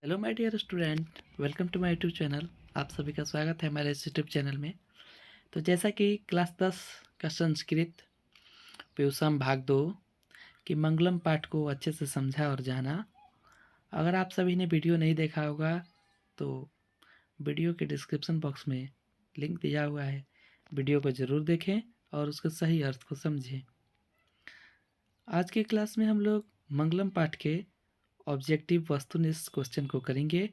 Hello my dear student, welcome to my YouTube channel. आप सभी का स्वागत है हमारे इस यूट्यूब चैनल में। तो जैसा कि क्लास 10 का संस्कृत प्यूसम भाग 2 की मंगलम पाठ को अच्छे से समझा और जाना। अगर आप सभी ने वीडियो नहीं देखा होगा तो वीडियो के डिस्क्रिप्शन बॉक्स में लिंक दिया हुआ है, वीडियो को ज़रूर देखें और उसके सही अर्थ को समझें। आज की क्लास में हम लोग मंगलम पाठ के ऑब्जेक्टिव वस्तुनिष्ठ क्वेश्चन को करेंगे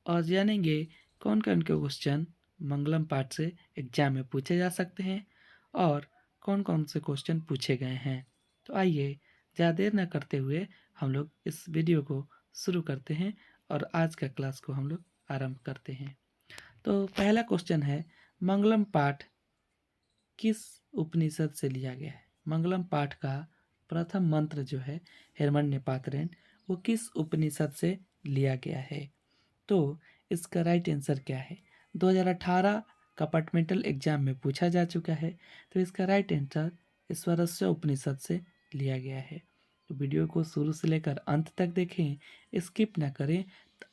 और जानेंगे कौन कौन के क्वेश्चन मंगलम पाठ से एग्जाम में पूछे जा सकते हैं और कौन कौन से क्वेश्चन पूछे गए हैं। तो आइए ज़्यादा देर न करते हुए हम लोग इस वीडियो को शुरू करते हैं और आज का क्लास को हम लोग आरंभ करते हैं। तो पहला क्वेश्चन है, मंगलम पाठ किस उपनिषद से लिया गया है। मंगलम पाठ का प्रथम मंत्र जो है हिरण्य पात्रेण, वो किस उपनिषद से लिया गया है। तो इसका राइट आंसर क्या है। 2018 कंपार्टमेंटल एग्जाम में पूछा जा चुका है। तो इसका राइट आंसर ईश्वरस्य उपनिषद से लिया गया है। तो वीडियो को शुरू से लेकर अंत तक देखें, स्किप ना करें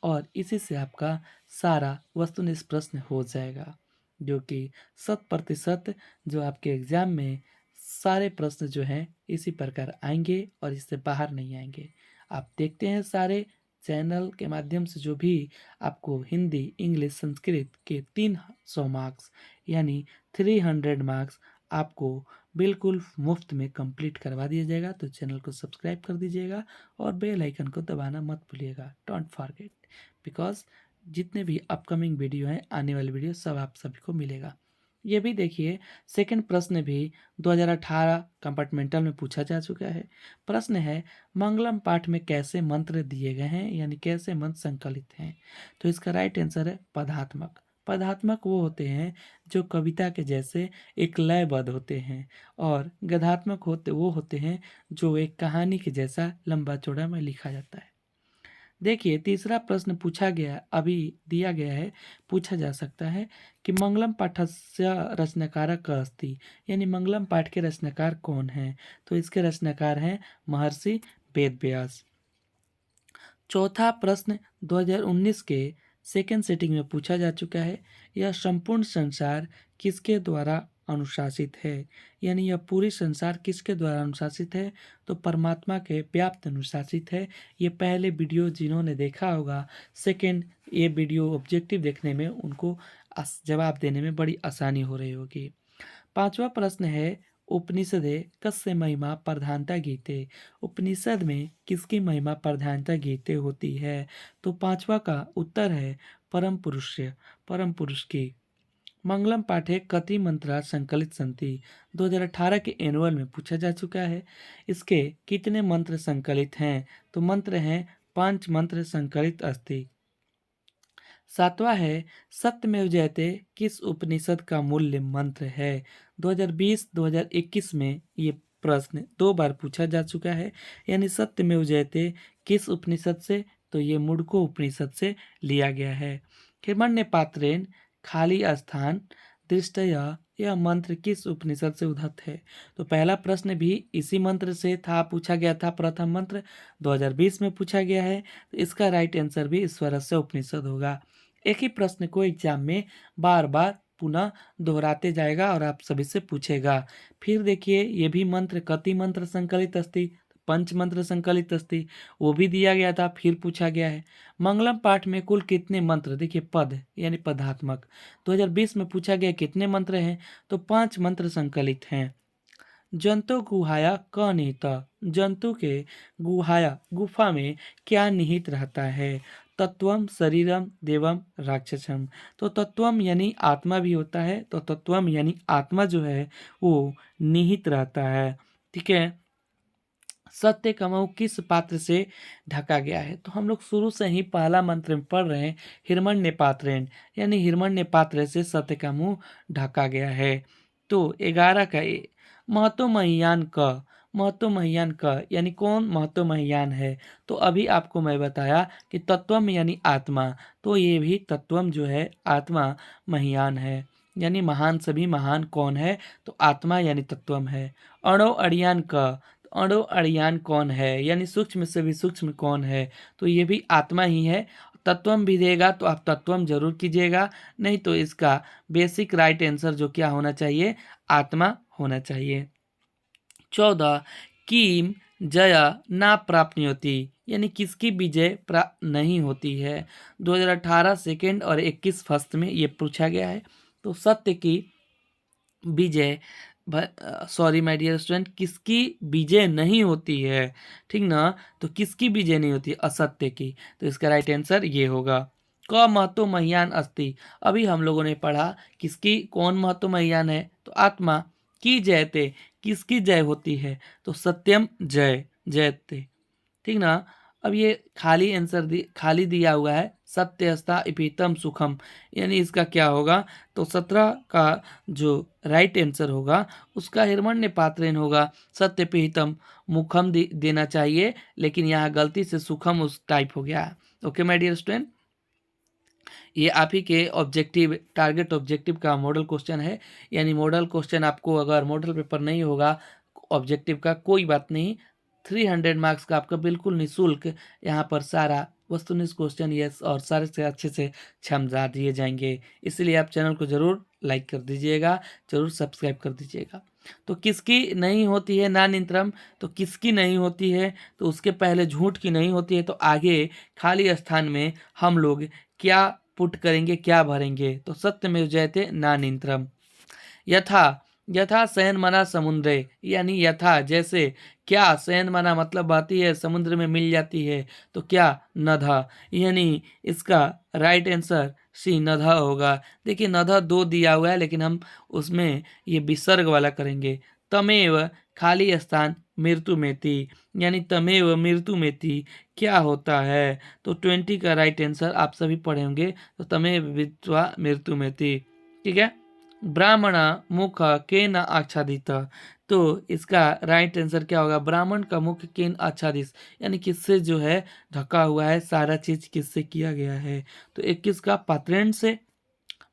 और इसी से आपका सारा वस्तुनिष्ठ प्रश्न हो जाएगा, जो कि 100% जो आपके एग्जाम में सारे प्रश्न जो हैं इसी प्रकार आएंगे और इससे बाहर नहीं आएंगे। आप देखते हैं सारे चैनल के माध्यम से जो भी आपको हिंदी, इंग्लिश, संस्कृत के 300 मार्क्स यानी 300 मार्क्स आपको बिल्कुल मुफ्त में कंप्लीट करवा दिया जाएगा। तो चैनल को सब्सक्राइब कर दीजिएगा और बेल आइकन को दबाना मत भूलिएगा, डोंट फॉरगेट, बिकॉज जितने भी अपकमिंग वीडियो हैं, आने वाले वीडियो सब आप सभी को मिलेगा। ये भी देखिए, सेकंड प्रश्न भी 2018 कंपार्टमेंटल में पूछा जा चुका है। प्रश्न है, मंगलम पाठ में कैसे मंत्र दिए गए हैं, यानी कैसे मंत्र संकलित हैं। तो इसका राइट आंसर है पदात्मक। पदात्मक वो होते हैं जो कविता के जैसे एक लयबद्ध होते हैं, और गद्यात्मक वो होते हैं जो एक कहानी के जैसा लंबा चौड़ा में लिखा जाता है। देखिए, तीसरा प्रश्न पूछा गया, अभी दिया गया है, पूछा जा सकता है कि मंगलम पाठस्य रचनाकारक कः अस्ति, यानी मंगलम पाठ के रचनाकार कौन हैं। तो इसके रचनाकार हैं महर्षि वेदव्यास। चौथा प्रश्न 2019 के सेकेंड सेटिंग में पूछा जा चुका है, यह संपूर्ण संसार किसके द्वारा अनुशासित है, यानी यह पूरी संसार किसके द्वारा अनुशासित है। तो परमात्मा के व्याप्त अनुशासित है। ये पहले वीडियो जिन्होंने देखा होगा, सेकेंड ये वीडियो ऑब्जेक्टिव देखने में उनको जवाब देने में बड़ी आसानी हो रही होगी। पांचवा प्रश्न है, उपनिषदे कस्य महिमा प्रधानता गीते, उपनिषद में किसकी महिमा प्रधानता गीते होती है। तो पांचवा का उत्तर है परम पुरुष की। मंगलम पाठे कति मंत्रा संकलित संति, 2018 के एनुअल में पूछा जा चुका है। इसके कितने मंत्र संकलित हैं। तो मंत्र हैं 5 मंत्र संकलित अस्ति। सातवां है, सत्यमेव जयते किस उपनिषद का मूल्य मंत्र है। 2020-2021 में ये प्रश्न 2 बार पूछा जा चुका है, यानी सत्यमेव जयते किस उपनिषद से। तो ये मुंडको उपनिषद से लिया गया है। हिरण्य पात्रेण खाली स्थान दृष्टया, यह मंत्र किस उपनिषद से उद्धत है। तो पहला प्रश्न भी इसी मंत्र से था, पूछा गया था, प्रथम मंत्र 2020 में पूछा गया है। तो इसका राइट आंसर भी ईश्वरस्य उपनिषद होगा। एक ही प्रश्न को एग्जाम में बार बार पुनः दोहराते जाएगा और आप सभी से पूछेगा। फिर देखिए, ये भी मंत्र कति मंत्र संकलित अस्ति, पंच मंत्र संकलित अस्ति, वो भी दिया गया था, फिर पूछा गया है। मंगलम पाठ में कुल कितने मंत्र, देखिए पद यानी पदात्मक, 2020 में पूछा गया कितने मंत्र हैं। तो 5 मंत्र संकलित हैं। जंतु गुहाया क निहित, जंतु के गुहाया गुफा में क्या निहित रहता है। तत्वम शरीरम देवम राक्षसम, तो तत्वम यानी आत्मा भी होता है। तो तत्वम यानी आत्मा जो है वो निहित रहता है। ठीक है। सत्य कमऊ किस पात्र से ढका गया है। तो हम लोग शुरू से ही पहला मंत्र में पढ़ रहे हैं, हिरण्य पात्रेण, यानी हिरण्य पात्र से सत्य का मुंह ढका गया है। तो 11 का महतो महियान क, महतो महियान क यानी कौन महतो महियान है। तो अभी आपको मैं बताया कि तत्वम यानी आत्मा, तो ये भी तत्वम जो है आत्मा महियान है, यानी महान सभी महान कौन है। तो आत्मा यानी तत्वम है। अणो अड़ियान क, अणु अड़ियान कौन है, यानी सूक्ष्म से भी सूक्ष्म कौन है। तो ये भी आत्मा ही है। तत्वम भी देगा तो आप तत्वम जरूर कीजिएगा, नहीं तो इसका बेसिक राइट आंसर जो क्या होना चाहिए, आत्मा होना चाहिए। 14 किम जया ना प्राप्त नहीं होती, यानी किसकी विजय प्राप्त नहीं होती है। 2018 सेकेंड और 21 फर्स्ट में ये पूछा गया है। तो सत्य की विजय, सॉरी माय डियर स्टूडेंट, किसकी विजय नहीं होती है, ठीक ना। तो किसकी विजय नहीं होती, असत्य की। तो इसका राइट आंसर ये होगा। क महतो मह्यान अस्ति, अभी हम लोगों ने पढ़ा किसकी, कौन महतो मह्यान है, तो आत्मा। की जयते, किसकी जय होती है, तो सत्यम जय जयते, ठीक ना। अब ये खाली आंसर खाली दिया हुआ है, सत्यस्ता इपितम सुखम, यानी इसका क्या होगा, तो 17 का जो राइट आंसर होगा उसका हिरण्य पात्रेन होगा। सत्य पिहितम मुखम देना चाहिए, लेकिन यहाँ गलती से सुखम उस टाइप हो गया। ओके माय डियर स्टूडेंट, ये आप ही के ऑब्जेक्टिव, टारगेट ऑब्जेक्टिव का मॉडल क्वेश्चन है। यानी मॉडल क्वेश्चन आपको अगर मॉडल पेपर नहीं होगा ऑब्जेक्टिव का, कोई बात नहीं, 300 मार्क्स का आपका बिल्कुल निःशुल्क यहाँ पर सारा वस्तुनिष्ठ क्वेश्चन यस और सारे से अच्छे से समझा दिए जाएंगे। इसलिए आप चैनल को ज़रूर लाइक कर दीजिएगा, ज़रूर सब्सक्राइब कर दीजिएगा। तो किसकी नहीं होती है नानिंत्रम, तो किसकी नहीं होती है, तो उसके पहले झूठ की नहीं होती है, तो आगे खाली स्थान में हम लोग क्या पुट करेंगे, क्या भरेंगे, तो सत्यमेव जयते नानिंत्रम। यथा, यथा शयन मना समुद्रे, यानी यथा जैसे, क्या शयन मना मतलब आती है समुद्र में मिल जाती है, तो क्या नधा, यानी इसका राइट आंसर सी नधा होगा। देखिए नधा 2 दिया हुआ है, लेकिन हम उसमें ये विसर्ग वाला करेंगे। तमेव खाली स्थान मृत्यु में थी, यानी तमेव मृत्यु में थी क्या होता है, तो 20 का राइट आंसर आप सभी पढ़े होंगे, तो तमेव विद्वा मृत्यु में थी, ठीक है। ब्राह्मण मुख के न आच्छादित, तो इसका राइट आंसर क्या होगा, ब्राह्मण का मुख केन आच्छादित, यानी किससे जो है ढका हुआ है, सारा चीज किससे किया गया है, तो 21 का पात्रेण से।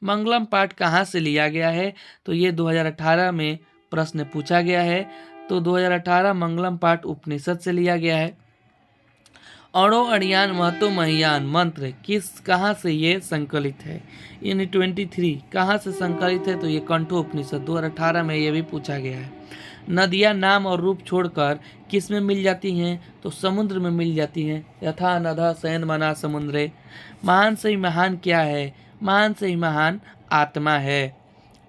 मंगलम पाठ कहाँ से लिया गया है, तो ये 2018 में प्रश्न पूछा गया है। तो 2018 मंगलम पाठ उपनिषद से लिया गया है। अणो अड़ियान महतो महियान मंत्र किस कहाँ से ये संकलित है, यानी 23 कहाँ से संकलित है, तो ये कंठो उपनिषद 2018 में ये भी पूछा गया है। नदियाँ नाम और रूप छोड़कर किस में मिल जाती हैं, तो समुद्र में मिल जाती हैं। यथा नदा शयन मना समुद्रे, महान से ही महान क्या है, महान से ही महान आत्मा है।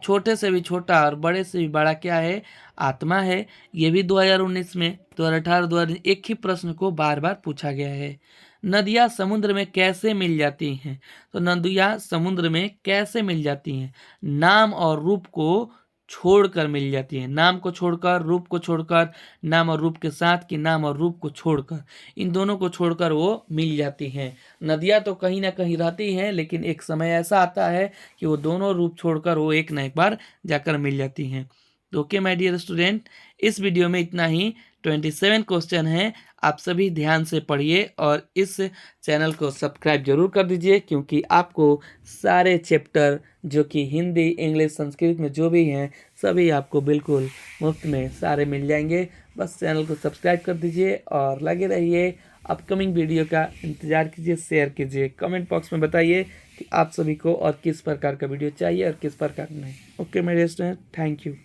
छोटे से भी छोटा और बड़े से भी बड़ा क्या है, आत्मा है। ये भी 2019 में 2018 2019 एक ही प्रश्न को बार बार पूछा गया है। नदियाँ समुद्र में कैसे मिल जाती हैं, तो नदियाँ समुद्र में कैसे मिल जाती हैं, नाम और रूप को छोड़कर मिल जाती हैं, नाम को छोड़कर, रूप को छोड़कर, नाम और रूप के साथ कि नाम और रूप को छोड़कर, इन दोनों को छोड़कर वो मिल जाती हैं। नदियाँ तो कहीं ना कहीं रहती हैं, लेकिन एक समय ऐसा आता है कि वो दोनों रूप छोड़कर वो एक न एक बार जाकर मिल जाती हैं। तो ओके माय डियर स्टूडेंट, इस वीडियो में इतना ही। 27 क्वेश्चन हैं, आप सभी ध्यान से पढ़िए और इस चैनल को सब्सक्राइब जरूर कर दीजिए, क्योंकि आपको सारे चैप्टर जो कि हिंदी, इंग्लिश, संस्कृत में जो भी हैं सभी आपको बिल्कुल मुफ्त में सारे मिल जाएंगे। बस चैनल को सब्सक्राइब कर दीजिए और लगे रहिए। अपकमिंग वीडियो का इंतज़ार कीजिए, शेयर कीजिए, कमेंट बॉक्स में बताइए कि आप सभी को और किस प्रकार का वीडियो चाहिए और किस प्रकार नहीं। ओके मेरे स्टूडेंट, थैंक यू।